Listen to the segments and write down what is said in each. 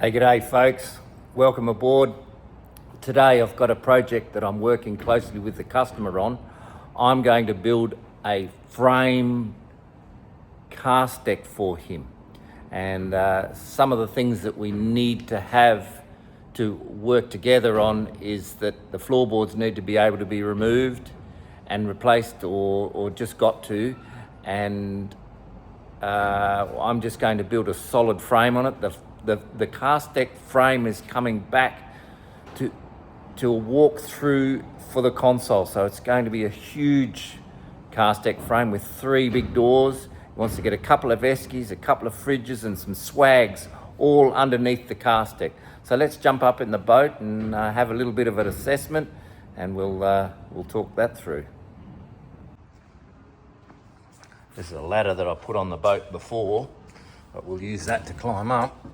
Hey, g'day folks, welcome aboard. Today I've got a project that I'm working closely with the customer on. I'm going to build a frame cast deck for him, and some of the things that we need to have to work together on is that the floorboards need to be able to be removed and replaced or just got to, and I'm just going to build a solid frame on it. The cast deck frame is coming back to walk through for the console, so it's going to be a huge cast deck frame with 3 big doors. He wants to get a couple of eskies, a couple of fridges and some swags all underneath the cast deck. So let's jump up in the boat and have a little bit of an assessment, and we'll talk that through. This is a ladder that I put on the boat before, but we'll use that to climb up.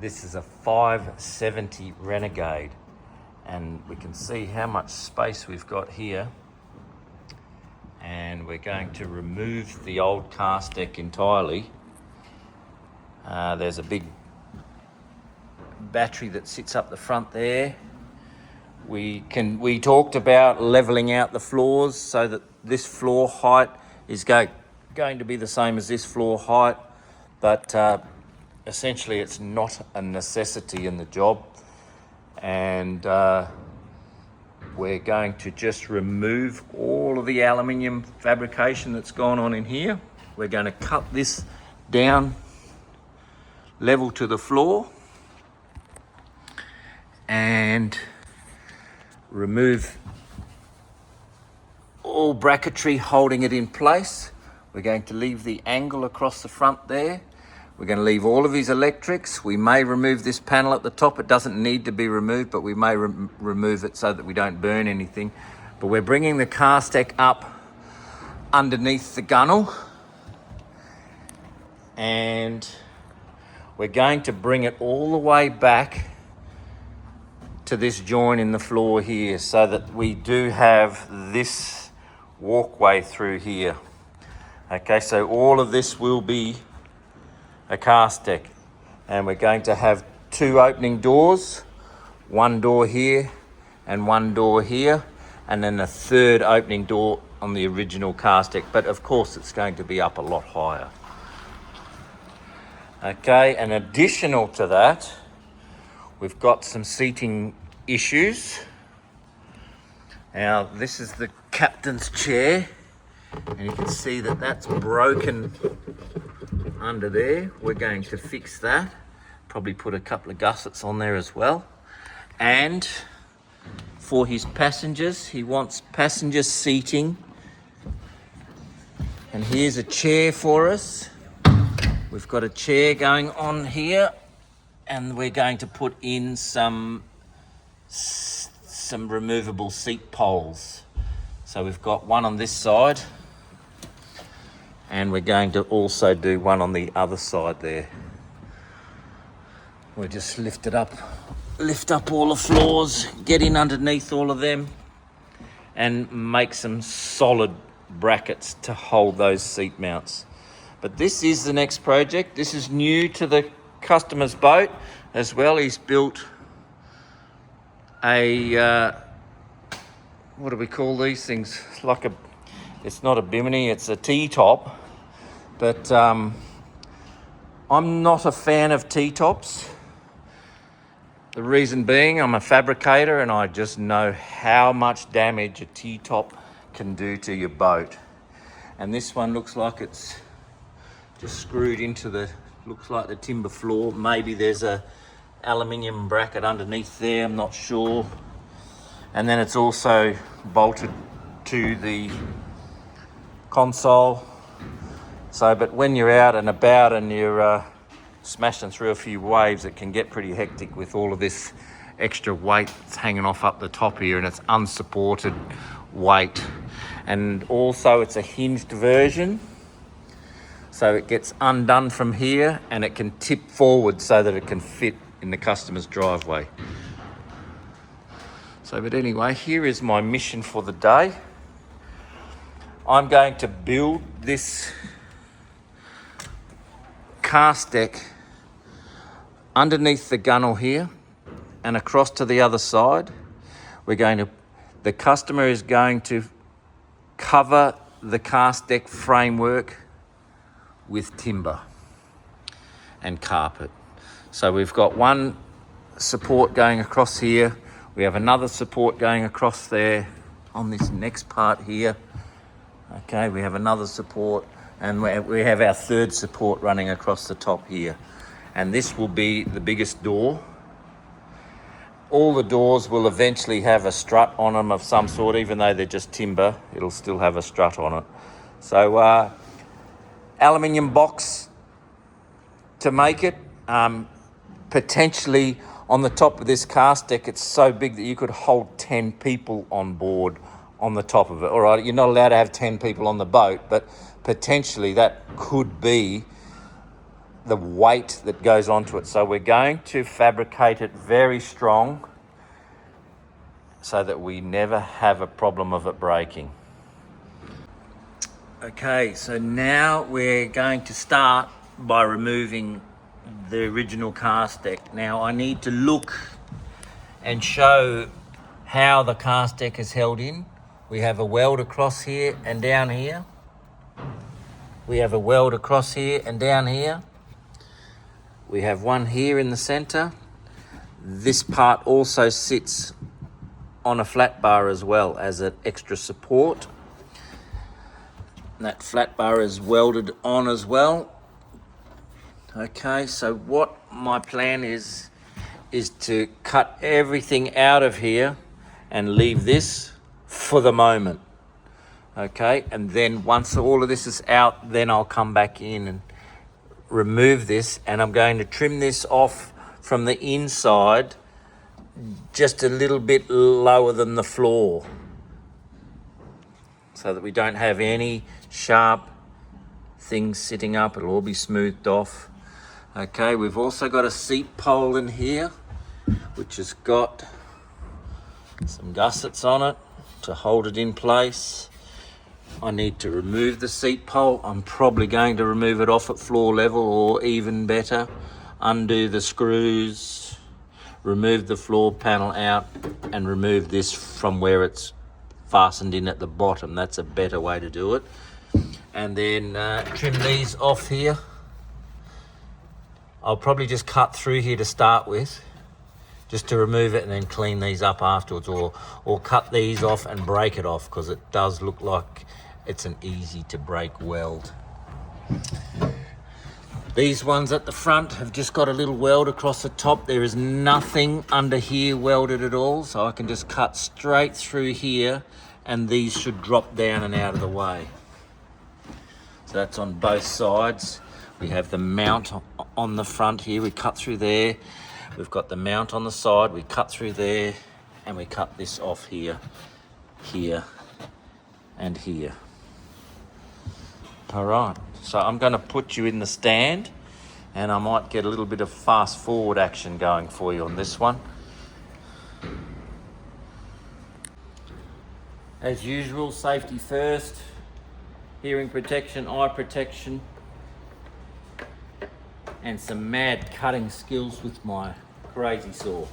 This is a 570 Renegade, and we can see how much space we've got here. And we're going to remove the old cast deck entirely. There's a big battery that sits up the front there. We talked about leveling out the floors so that this floor height is going to be the same as this floor height, but essentially it's not a necessity in the job, and we're going to just remove all of the aluminium fabrication that's gone on in here. We're going to cut this down level to the floor and remove all bracketry holding it in place. We're going to leave the angle across the front there. We're going to leave all of his electrics. We may remove this panel at the top. It doesn't need to be removed, but we may remove it so that we don't burn anything. But we're bringing the cast deck up underneath the gunnel, and we're going to bring it all the way back to this joint in the floor here, so that we do have this walkway through here. Okay, so all of this will be a cast deck, and we're going to have 2 opening doors, 1 door here and 1 door here, and then a 3rd opening door on the original cast deck, but of course it's going to be up a lot higher. Okay, and additional to that, we've got some seating issues. Now this is the captain's chair, and you can see that that's broken under there. We're going to fix that, probably put a couple of gussets on there as well. And for his passengers, he wants passenger seating, and here's a chair for us. We've got a chair going on here, and we're going to put in some removable seat poles. So we've got one on this side, and we're going to also do one on the other side there. We'll just lift up all the floors, get in underneath all of them, and make some solid brackets to hold those seat mounts. But this is the next project. This is new to the customer's boat as well. He's built a, what do we call these things? It's not a bimini, it's a T-top. But I'm not a fan of T-tops. The reason being, I'm a fabricator and I just know how much damage a T-top can do to your boat. And this one looks like it's just screwed into looks like the timber floor. Maybe there's a aluminium bracket underneath there, I'm not sure. And then it's also bolted to the console. So, but when you're out and about and you're smashing through a few waves, it can get pretty hectic with all of this extra weight that's hanging off up the top here, and it's unsupported weight. And also it's a hinged version, so it gets undone from here and it can tip forward so that it can fit in the customer's driveway. So, but anyway, here is my mission for the day. I'm going to build this cast deck underneath the gunnel here and across to the other side. The customer is going to cover the cast deck framework with timber and carpet. So we've got one support going across here. We have another support going across there on this next part here. Okay, we have another support, and we have our third support running across the top here. And this will be the biggest door. All the doors will eventually have a strut on them of some sort, even though they're just timber, it'll still have a strut on it. So aluminium box to make it. Potentially on the top of this cast deck, it's so big that you could hold 10 people on board on the top of it. All right, you're not allowed to have 10 people on the boat, but potentially that could be the weight that goes onto it. So we're going to fabricate it very strong so that we never have a problem of it breaking. Okay, so now we're going to start by removing the original cast deck. Now I need to look and show how the cast deck is held in. We have a weld across here and down here. We have a weld across here and down here. We have one here in the center. This part also sits on a flat bar as well as an extra support. And that flat bar is welded on as well. Okay, so what my plan is to cut everything out of here and leave this for the moment. Okay, and then once all of this is out, then I'll come back in and remove this, and I'm going to trim this off from the inside just a little bit lower than the floor so that we don't have any sharp things sitting up. It'll all be smoothed off. Okay, we've also got a seat pole in here which has got some gussets on it to hold it in place. I need to remove the seat pole. I'm probably going to remove it off at floor level, or even better, undo the screws, remove the floor panel out, and remove this from where it's fastened in at the bottom. That's a better way to do it. And then trim these off here. I'll probably just cut through here to start with, just to remove it and then clean these up afterwards, or cut these off and break it off, because it does look like it's an easy to break weld. These ones at the front have just got a little weld across the top. There is nothing under here welded at all, so I can just cut straight through here and these should drop down and out of the way. So that's on both sides. We have the mount on the front here, we cut through there. We've got the mount on the side, we cut through there, and we cut this off here, here, and here. All right, so I'm going to put you in the stand, and I might get a little bit of fast forward action going for you on this one. As usual, safety first, hearing protection, eye protection, and some mad cutting skills with my crazy saw.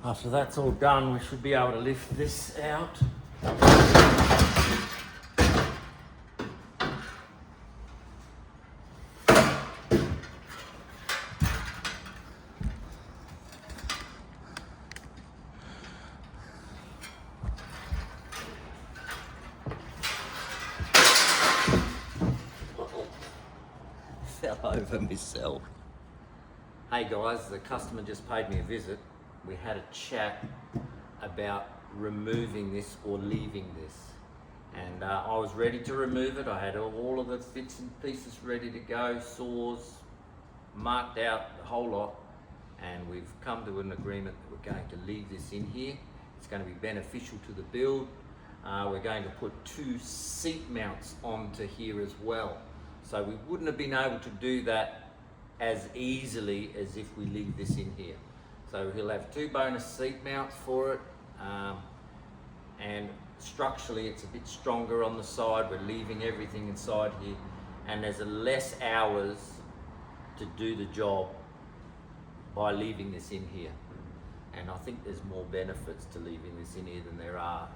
After that's all done, we should be able to lift this out. Fell over myself. Hey guys, the customer just paid me a visit. We had a chat about removing this or leaving this. And I was ready to remove it. I had all of the bits and pieces ready to go, saws, marked out, the whole lot. And we've come to an agreement that we're going to leave this in here. It's going to be beneficial to the build. We're going to put 2 seat mounts onto here as well. So we wouldn't have been able to do that as easily as if we leave this in here. So he'll have 2 bonus seat mounts for it, and structurally it's a bit stronger on the side. We're leaving everything inside here, and there's less hours to do the job by leaving this in here. And I think there's more benefits to leaving this in here than there are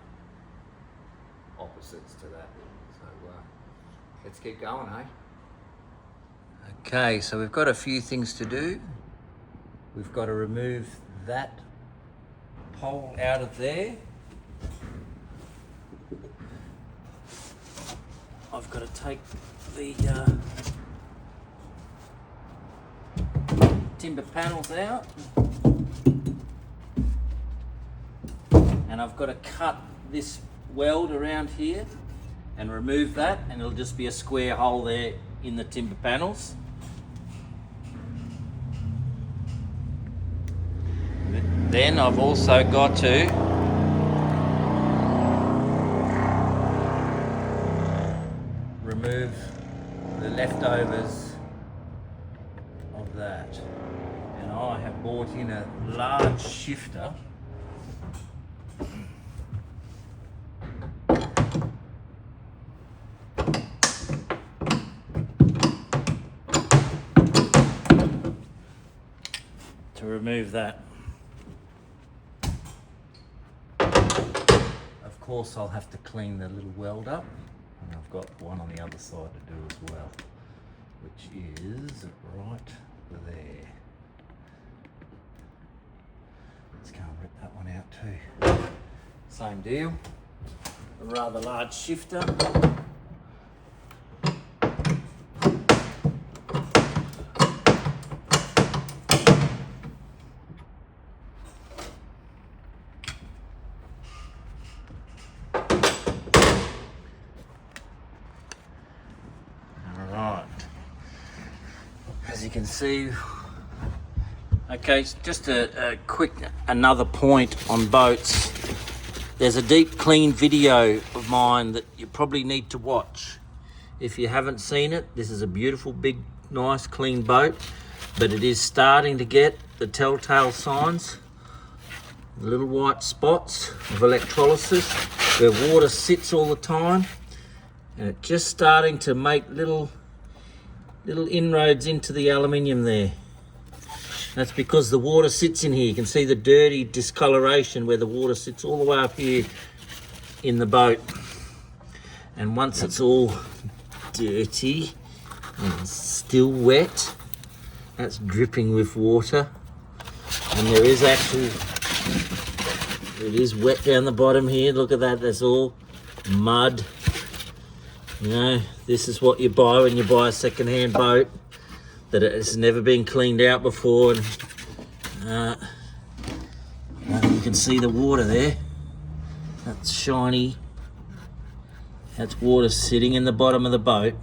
opposites to that. So let's keep going, eh? Okay, so we've got a few things to do. We've got to remove that pole out of there. I've got to take the timber panels out. And I've got to cut this weld around here and remove that, and it'll just be a square hole there in the timber panels. Then I've also got to remove the leftovers of that. And I have bought in a large shifter. To remove that. Of course, I'll have to clean the little weld up, and I've got one on the other side to do as well, which is right there. Let's go and rip that one out too. Same deal, a rather large shifter. As you can see, okay, just a quick another point on boats. There's a deep clean video of mine that you probably need to watch. If you haven't seen it, this is a beautiful, big, nice, clean boat, but it is starting to get the telltale signs, the little white spots of electrolysis, where water sits all the time, and it's just starting to make little inroads into the aluminium there. That's because the water sits in here. You can see the dirty discoloration where the water sits all the way up here in the boat. And once it's all dirty and still wet, that's dripping with water. And there is actually, it is wet down the bottom here. Look at that, that's all mud. You know, this is what you buy when you buy a second-hand boat, that it has never been cleaned out before. And you can see the water there. That's shiny. That's water sitting in the bottom of the boat.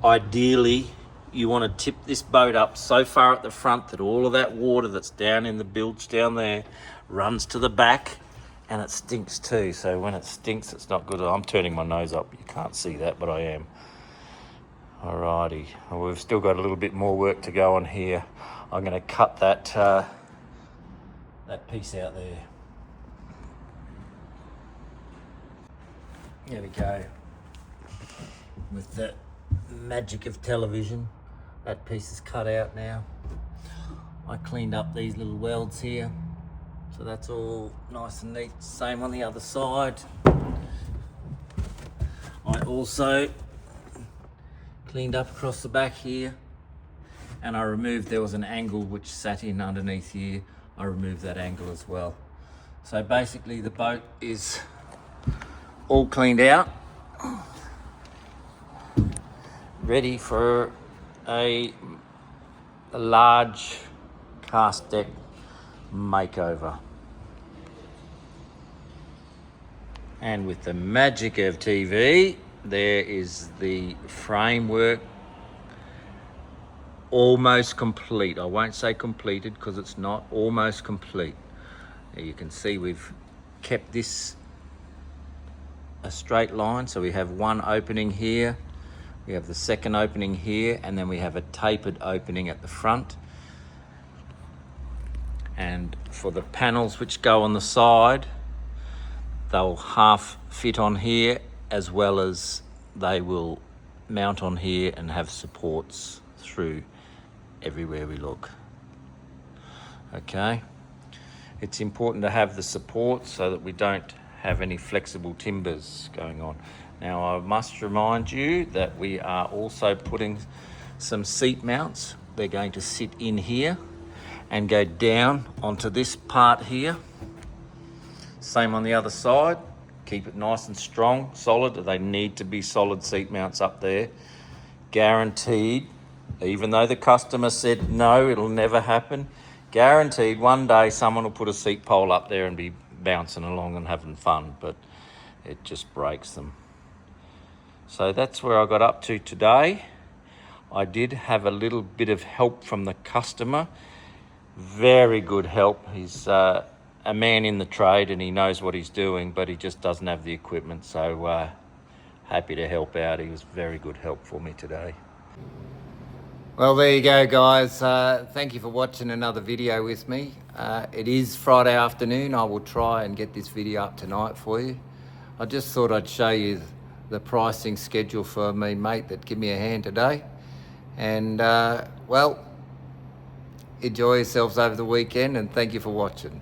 Ideally, you want to tip this boat up so far at the front that all of that water that's down in the bilge down there runs to the back. And it stinks too, so when it stinks, it's not good. I'm turning my nose up, you can't see that, but I am. Alrighty, well, we've still got a little bit more work to go on here. I'm gonna cut that piece out there. There we go. With the magic of television, that piece is cut out now. I cleaned up these little welds here, so that's all nice and neat. Same on the other side. I also cleaned up across the back here, and I removed, there was an angle which sat in underneath here. I removed that angle as well. So basically the boat is all cleaned out, ready for a large cast deck makeover. And with the magic of TV, there is the framework almost complete. I won't say completed because it's not, almost complete. Now you can see we've kept this a straight line, so we have one opening here, we have the second opening here, and then we have a tapered opening at the front. And for the panels which go on the side, they'll half fit on here, as well as they will mount on here and have supports through everywhere we look. Okay, it's important to have the support so that we don't have any flexible timbers going on. Now I must remind you that we are also putting some seat mounts. They're going to sit in here and go down onto this part here. Same on the other side. Keep it nice and strong, solid. They need to be solid seat mounts up there. Guaranteed, even though the customer said no, it'll never happen. Guaranteed one day someone will put a seat pole up there and be bouncing along and having fun, but it just breaks them. So that's where I got up to today. I did have a little bit of help from the customer. Very good help. He's a man in the trade and he knows what he's doing, but he just doesn't have the equipment, so happy to help out. He was very good help for me today. Well, there you go, guys. Thank you for watching another video with me. It is Friday afternoon. I will try and get this video up tonight for you. I just thought I'd show you the pricing schedule for me mate that give me a hand today. And well, enjoy yourselves over the weekend, and thank you for watching.